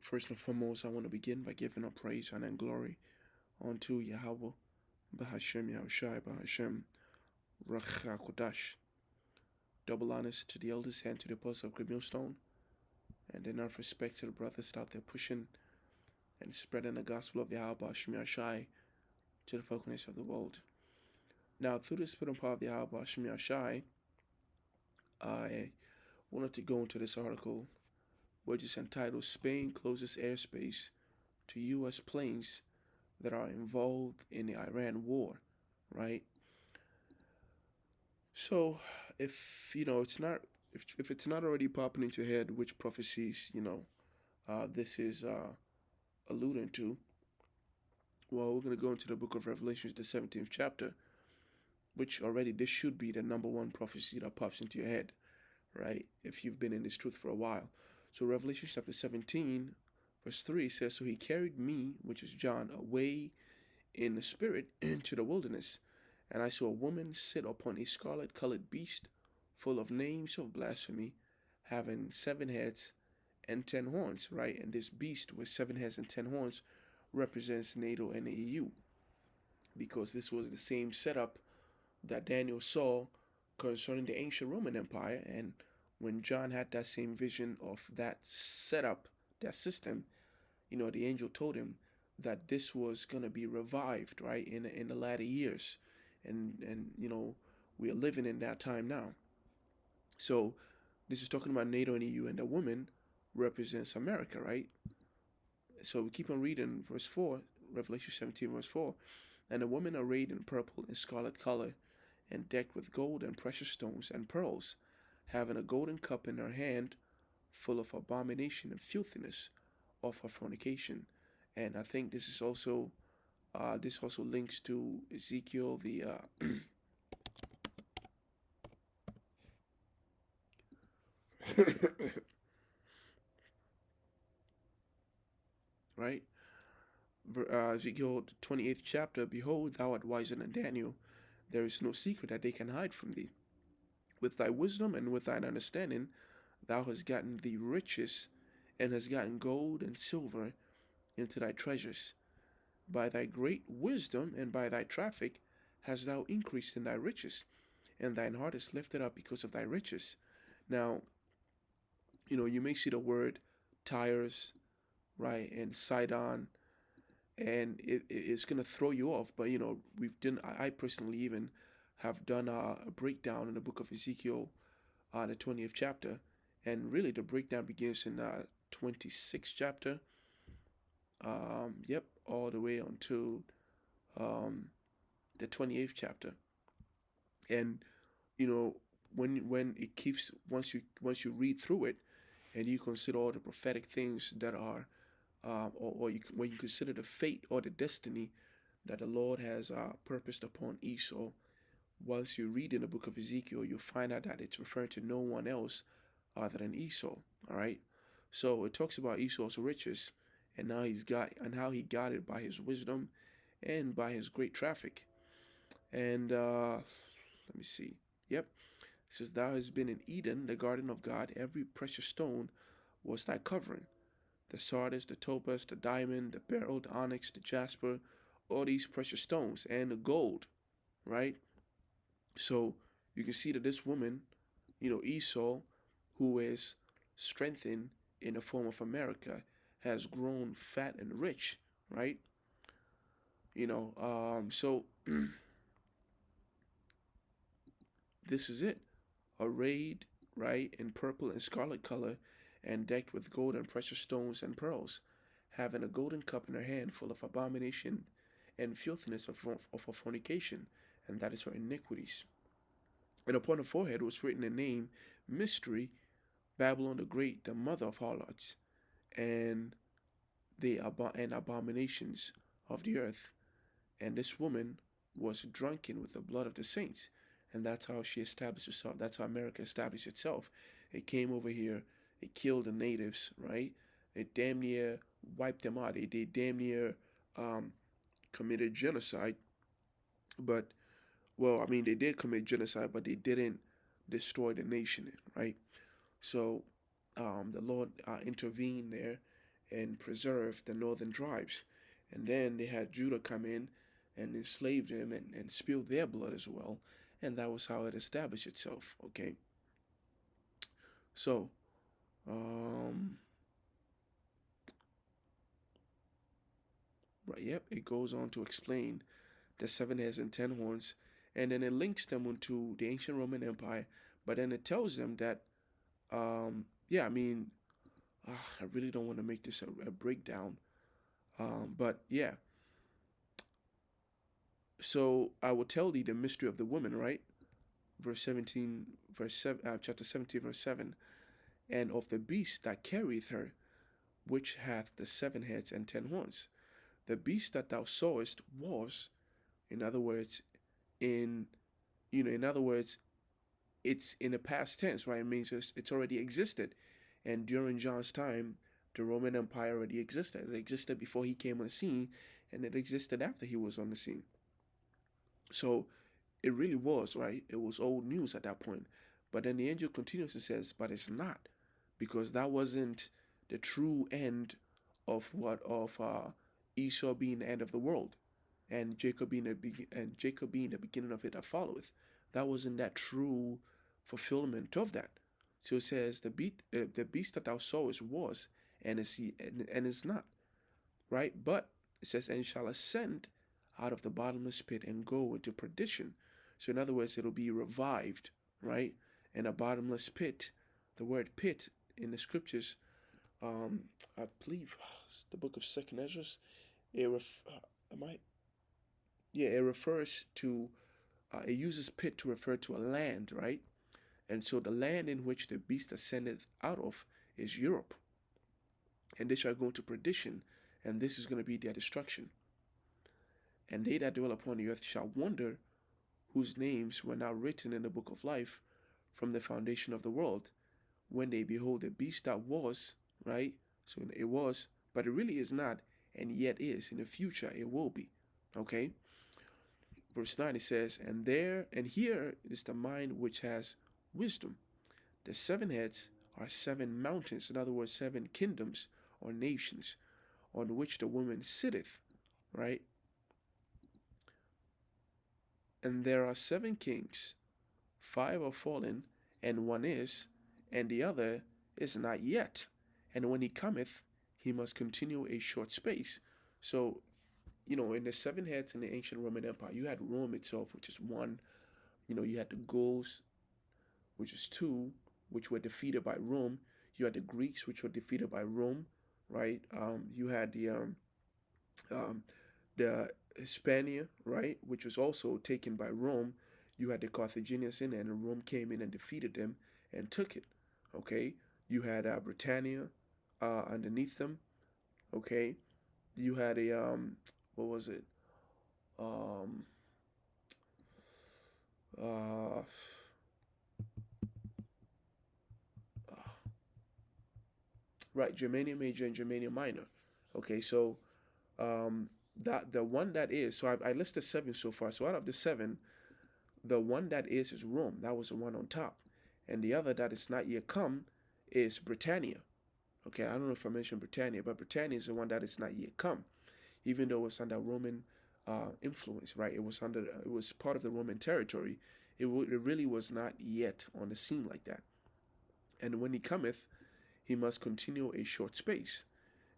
First and foremost, I want to begin by giving up praise and glory unto Yahweh, Bahashem Yahushai, Bahashem Rachakodash. Double honors to the elders and to the apostle of Great Millstone, and enough respect to the brothers out there pushing and spreading the gospel of Yahweh, Bahashem Yahushai, to the folkness of the world. Now, through the spirit and power of Yahweh, Bahashem Yahushai, I wanted to go into this article, which is entitled Spain Closes Airspace to U.S. Planes that are involved in the Iran war, right? So, if it's not if it's not already popping into your head, which prophecies this is alluding to, well, we're gonna go into the book of Revelations, the 17th chapter, which already this should be the number one prophecy that pops into your head, right? If you've been in this truth for a while. So Revelation chapter 17, verse 3 says, "So he carried me, which is John, away in the spirit into the wilderness, and I saw a woman sit upon a scarlet-colored beast, full of names of blasphemy, having 7 heads and 10 horns," right? And this beast with 7 heads and 10 horns represents NATO and the EU, because this was the same setup that Daniel saw concerning the ancient Roman Empire. And when John had that same vision of that setup, that system, the angel told him that this was going to be revived, right, in the latter years. And we are living in that time now. So this is talking about NATO and EU, and the woman represents America, right? So we keep on reading verse 4, Revelation 17, verse 4. "And a woman arrayed in purple and scarlet color, and decked with gold and precious stones and pearls, having a golden cup in her hand, full of abomination and filthiness of her fornication." And I think this also links to Ezekiel, the right, Ezekiel, the 28th chapter. "Behold, thou art wiser than Daniel. There is no secret that they can hide from thee. With thy wisdom and with thine understanding, thou hast gotten thee riches, and hast gotten gold and silver into thy treasures. By thy great wisdom and by thy traffic hast thou increased in thy riches, and thine heart is lifted up because of thy riches." Now, you may see the word Tyres, right, and Sidon, and it's gonna throw you off. But I personally even have done a breakdown in the book of Ezekiel, the 20th chapter, and really the breakdown begins in 26th chapter. Yep, all the way until the 28th chapter. And when it keeps once you read through it, and you consider all the prophetic things that are when you consider the fate or the destiny that the Lord has purposed upon Esau. Once you read in the book of Ezekiel, you'll find out that it's referring to no one else other than Esau. All right, so it talks about Esau's riches, and how he got it by his wisdom and by his great traffic. And let me see. Yep, it says, "Thou hast been in Eden, the garden of God. Every precious stone was thy covering: the sardis, the topaz, the diamond, the beryl, the onyx, the jasper, all these precious stones, and the gold," right? So you can see that this woman, Esau, who is strengthened in the form of America, has grown fat and rich, right? So this is it. Arrayed, right, in purple and scarlet color, and decked with gold and precious stones and pearls, having a golden cup in her hand, full of abomination and filthiness of her fornication, and that is her iniquities. And upon her forehead was written a name, Mystery, Babylon the Great, the mother of harlots, and abominations of the earth. And this woman was drunken with the blood of the saints." And that's how she established herself. That's how America established itself. It came over here, it killed the natives, right? It damn near wiped them out. They damn near committed genocide. But, well, I mean, they did commit genocide, but they didn't destroy the nation, right? So the Lord intervened there, and preserve the northern tribes. And then they had Judah come in and enslaved them and spilled their blood as well. And that was how it established itself. Okay. So, um, right, yep, it goes on to explain the seven heads and ten horns, and then it links them into the ancient Roman Empire. But then it tells them that, yeah, I mean, I really don't want to make this a breakdown, but yeah. So I will tell thee the mystery of the woman, right? Verse 17, verse 7, chapter 17, verse 7, and of the beast that carrieth her, which hath the seven heads and ten horns. The beast that thou sawest was, in other words, in in other words, it's in the past tense, right? It means it's already existed. And during John's time, the Roman Empire already existed. It existed before he came on the scene, and it existed after he was on the scene. So it really was, right? It was old news at that point. But then the angel continues and says, but it's not, because that wasn't the true end of Esau being the end of the world, and Jacob being the beginning of it that followeth. That wasn't that true fulfillment of that. So it says the beast that thou sawest was, and is not, right? But it says, and shall ascend out of the bottomless pit and go into perdition. So in other words, it'll be revived, right? In a bottomless pit. The word pit in the scriptures, I believe it's the book of Second Ezra. It it refers to it uses pit to refer to a land, right? And so the land in which the beast ascended out of is Europe. And they shall go into perdition, and this is going to be their destruction. And they that dwell upon the earth shall wonder, whose names were not written in the book of life from the foundation of the world, when they behold the beast that was, right? So it was, but it really is not, and yet is. In the future, it will be. Okay? Verse 9 it says, and here is the mind which has wisdom. The seven heads are seven mountains, in other words, seven kingdoms or nations, on which the woman sitteth, right? And there are seven kings, five are fallen, and one is, and the other is not yet. And when he cometh, he must continue a short space. So, in the seven heads in the ancient Roman Empire, you had Rome itself, which is one. You had the Gauls, which is two, which were defeated by Rome. You had the Greeks, which were defeated by Rome, right? You had um, the Hispania, right, which was also taken by Rome. You had the Carthaginians in, and Rome came in and defeated them and took it. Okay, you had Britannia underneath them. Okay, you had a what was it? Um, uh, right, Germania Major and Germania Minor. Okay, so that the one that is, so I listed seven so far. So out of the seven, the one that is Rome. That was the one on top, and the other that is not yet come is Britannia. Okay, I don't know if I mentioned Britannia, but Britannia is the one that is not yet come, even though it was under Roman influence, right? It was part of the Roman territory. It really was not yet on the scene like that. And when he cometh, he must continue a short space.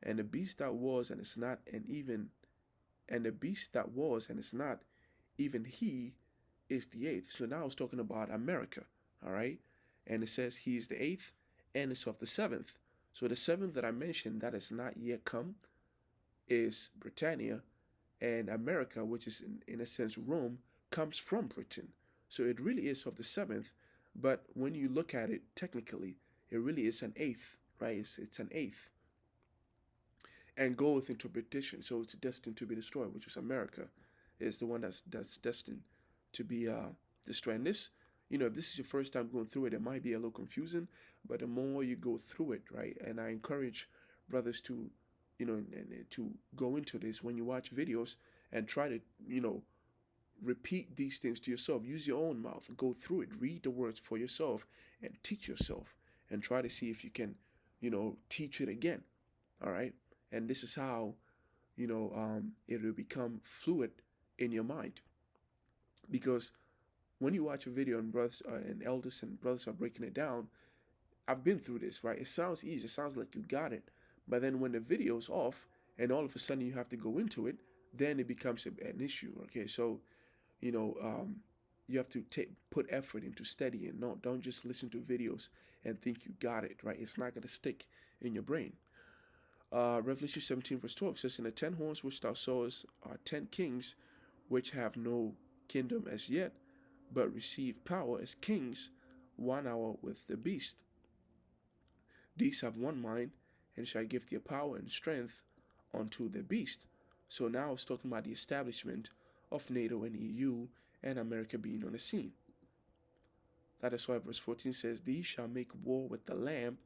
And the beast that was and is not, and the beast that was and is not, even he is the eighth. So now it's talking about America, all right? And it says he is the eighth and it's of the seventh. So the seventh that I mentioned that is not yet come is Britannia, and America, which is in a sense Rome, comes from Britain. So it really is of the seventh, but when you look at it technically, it really is an eighth, right? It's an eighth. And goeth into perdition, so it's destined to be destroyed, which is America, is the one that's destined to be destroyed. And this, if this is your first time going through it, it might be a little confusing, but the more you go through it, right? And I encourage brothers to, and to go into this when you watch videos and try to, repeat these things to yourself. Use your own mouth, go through it, read the words for yourself, and teach yourself, and try to see if you can, teach it again. All right. And this is how, it will become fluid in your mind. Because when you watch a video and brothers and elders and brothers are breaking it down, I've been through this, right? It sounds easy, it sounds like you got it. But then when the video's off and all of a sudden you have to go into it, then it becomes an issue. Okay, so you know, you have to put effort into studying. No, don't just listen to videos and think you got it, right? It's not gonna stick in your brain. Revelation 17 verse 12 says, "And the 10 horns which thou sawest are 10 kings, which have no kingdom as yet, but receive power as kings 1 hour with the beast. These have one mind, and shall give their power and strength unto the beast." So now it's talking about the establishment of NATO and EU and America being on the scene. That is why verse 14 says, "These shall make war with the Lamb,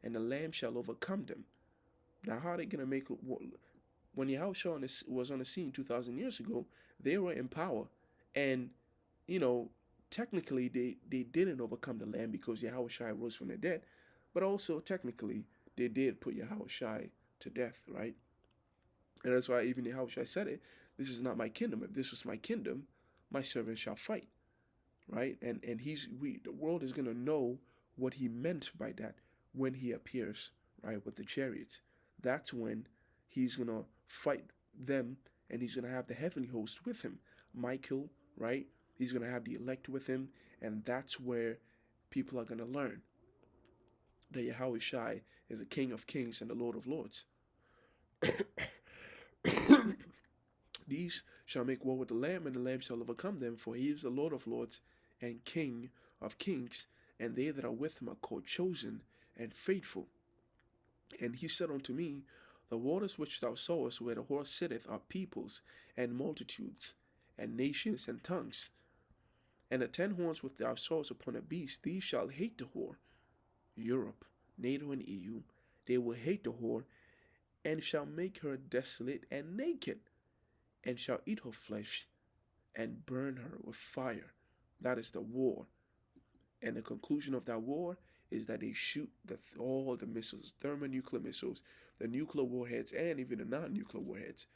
and the Lamb shall overcome them." Now, how are they going to make war? When Yahushua was on the scene 2,000 years ago, they were in power. And, you know, technically they didn't overcome the Lamb because Yahushua rose from the dead. But also, technically, they did put Yahushua to death, right? And that's why even Yahushua said it, "This is not my kingdom. If this was my kingdom, my servants shall fight." Right? And the world is gonna know what he meant by that when he appears, right, with the chariots. That's when he's gonna fight them, and he's gonna have the heavenly host with him. Michael, right? He's gonna have the elect with him, and that's where people are gonna learn that Yahweh Shai is the King of Kings and the Lord of Lords. "These shall make war with the Lamb, and the Lamb shall overcome them, for he is the Lord of Lords and King of Kings, and they that are with him are called chosen and faithful. And he said unto me, The waters which thou sawest where the horse sitteth are peoples and multitudes and nations and tongues. And the 10 horns which thou sawest upon the beast, these shall hate the whore," Europe, NATO, and EU. "They will hate the whore, and shall make her desolate and naked, and shall eat her flesh, and burn her with fire." That is the war. And the conclusion of that war is that they shoot all the missiles, thermonuclear missiles, the nuclear warheads, and even the non-nuclear warheads.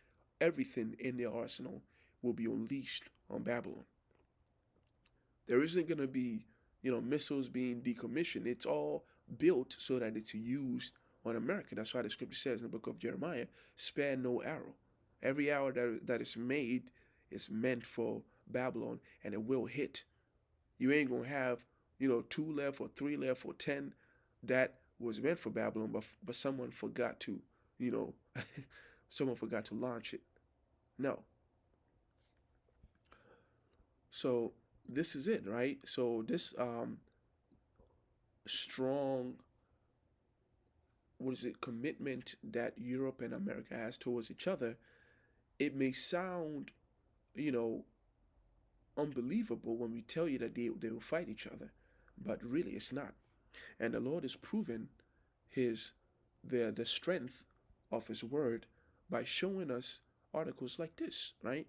Everything in their arsenal will be unleashed on Babylon. There isn't going to be, missiles being decommissioned. It's all built so that it's used on America. That's why the scripture says in the book of Jeremiah, "Spare no arrow." Every arrow that is made is meant for Babylon, and it will hit. You ain't going to have, 2 left or 3 left or 10 that was meant for Babylon, but someone forgot to, someone forgot to launch it. No. So this is it, right? So this strong, commitment that Europe and America has towards each other, it may sound, you know, unbelievable when we tell you that they will fight each other, but really it's not. And the Lord has proven his the strength of his word by showing us articles like this, right?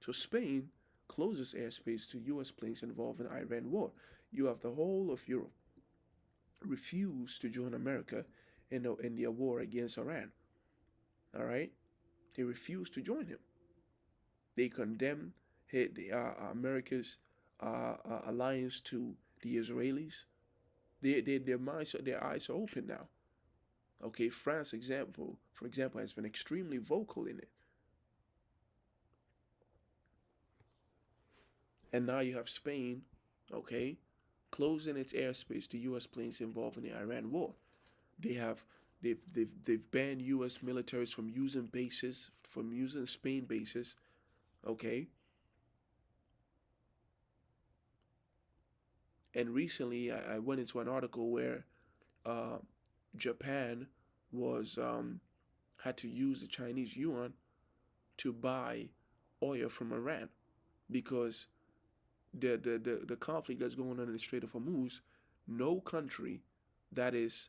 So Spain closes airspace to US planes involved in Iran war. You have the whole of Europe refuse to join America in their war against Iran. All right? They refuse to join him. They condemn America's alliance to the Israelis. Their eyes are open now. Okay, France, for example, has been extremely vocal in it. And now you have Spain, okay, closing its airspace to U.S. planes involved in the Iran war. They have they've banned U.S. militaries from using Spain bases, okay. And recently, I went into an article where uh, Japan was had to use the Chinese yuan to buy oil from Iran because the conflict that's going on in the Strait of Hormuz, no country that is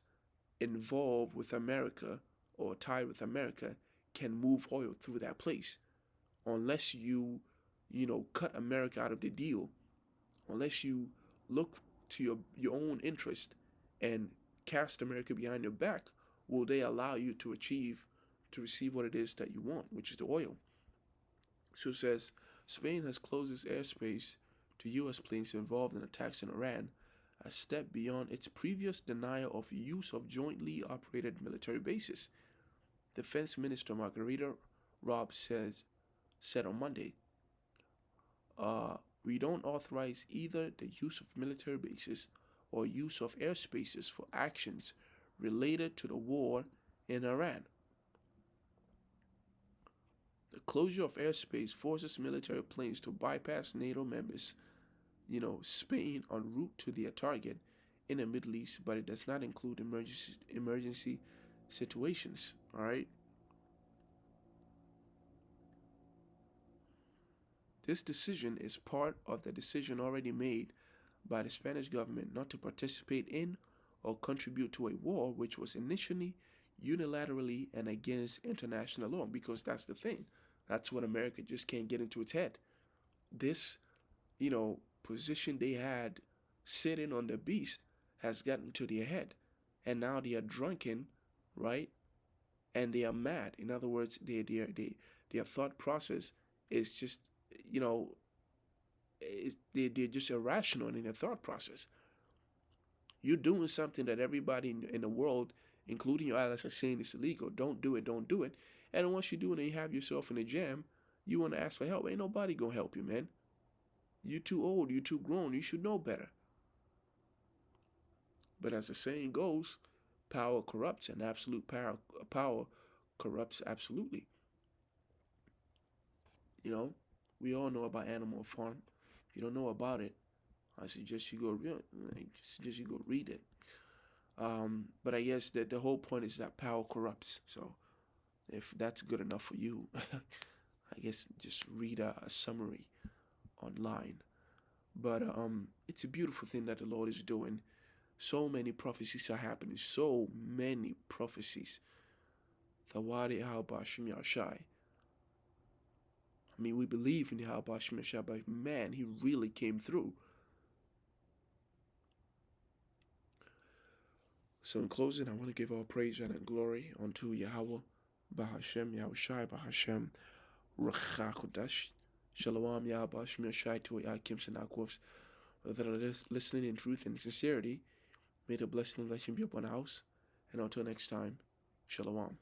involved with America or tied with America can move oil through that place unless you cut America out of the deal, unless you look to your own interest and cast America behind your back, will they allow you to achieve to receive what it is that you want, which is the oil. So it says Spain has closed its airspace to U.S. planes involved in attacks in Iran, a step beyond its previous denial of use of jointly operated military bases. Defense Minister Margarita Robb said on Monday, "We don't authorize either the use of military bases or use of airspaces for actions related to the war in Iran. The closure of airspace forces military planes to bypass NATO members, Spain en route to their target in the Middle East, but it does not include emergency situations." All right. This decision is part of the decision already made by the Spanish government not to participate in or contribute to a war which was initially unilaterally and against international law, because that's the thing. That's what America just can't get into its head. This, position they had sitting on the beast has gotten to their head. And now they are drunken, right? And they are mad. In other words, their thought process is just, you know, they're just irrational in their thought process. You're doing something that everybody in the world, including your allies, are saying is illegal. Don't do it. Don't do it. And once you do it and you have yourself in a jam, you want to ask for help. Ain't nobody gonna help you, man. You're too old. You're too grown. You should know better. But as the saying goes, power corrupts, and absolute power corrupts absolutely. You know, we all know about Animal Farm. If you don't know about it, I suggest you go read it. But I guess that the whole point is that power corrupts. So if that's good enough for you, I guess just read a summary online. But it's a beautiful thing that the Lord is doing. So many prophecies are happening. So many prophecies. Thawadi al Bashim Yashai. I mean, we believe in Al Bashim Yashai, but man, he really came through. So in closing, I want to give all praise and glory unto Yahweh, Bahashem, Yahushai, Bahashem, Rachakodash, Shalom, Yahweh, Bashim Yashai, to Yakim Shanakos, that are listening in truth and sincerity. May the blessing and blessing be upon the house. And until next time, Shalom.